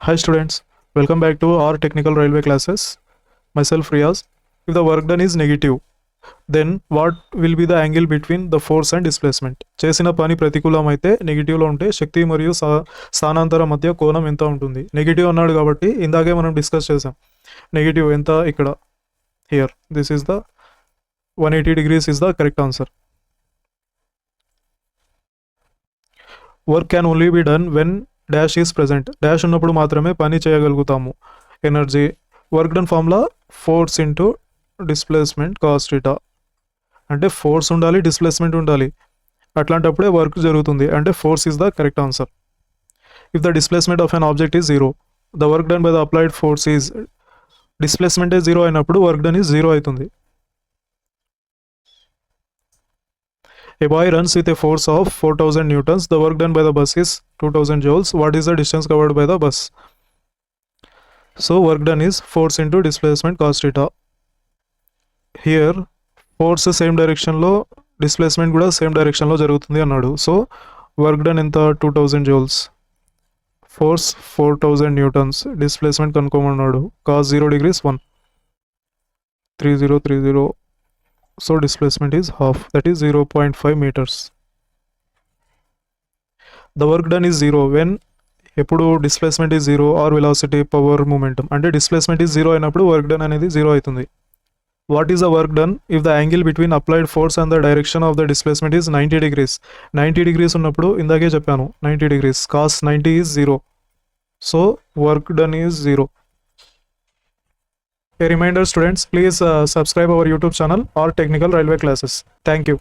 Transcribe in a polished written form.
Hi students, welcome back to our technical railway classes. Myself Riyaz. If the work done is negative, then what will be the angle between the force and displacement? చేసిన పని ప్రతికూలం అయితే నెగిటివ్లో ఉంటే శక్తి మరియు స్థానాంతరం మధ్య కోణం ఎంత ఉంటుంది? Negative అన్నాడు కాబట్టి ఇందాకే మనం డిస్కస్ చేసాం. నెగిటివ్ ఎంత ఇక్కడ? Here this is the 180 degrees is the correct answer. Work can only be done when dash is present. Dash ఉన్నప్పుడు మాత్రమే పని చేయగలుగుతాము. Energy work done formula force into displacement cos theta. అంటే ఫోర్స్ ఉండాలి, displacement ఉండాలి, అట్లాంటప్పుడే వర్క్ జరుగుతుంది. అంటే force is the correct answer. If the displacement of an object is zero, the work done by the applied force is, డిస్ప్లేస్మెంటే zero అయినప్పుడు work done is zero అవుతుంది. A boy runs with a force of 4000 newtons. The work done by the bus is 2000 joules. What is the distance covered by the bus? So work done is force into displacement cos theta. Here force same direction lo, displacement kuda same direction lo jarugutundi annadu. So work done enta 2000 joules, force 4000 newtons, displacement kanukomannadu. Cos 0 degrees 1, 3030. So displacement is half, that is 0.5 meters. The work done is zero when ఎప్పుడు displacement is zero or velocity power momentum. అంటే displacement is zero అయినప్పుడు work done అనేది zero అవుతుంది. What is the work done if the angle between applied force and the direction of the displacement is 90 degrees. 90 degrees ఉన్నప్పుడు ఇందాకే చెప్పాను 90 degrees, cos 90 is zero. So work done is zero. A reminder students, please subscribe our YouTube channel or technical railway classes. Thank you.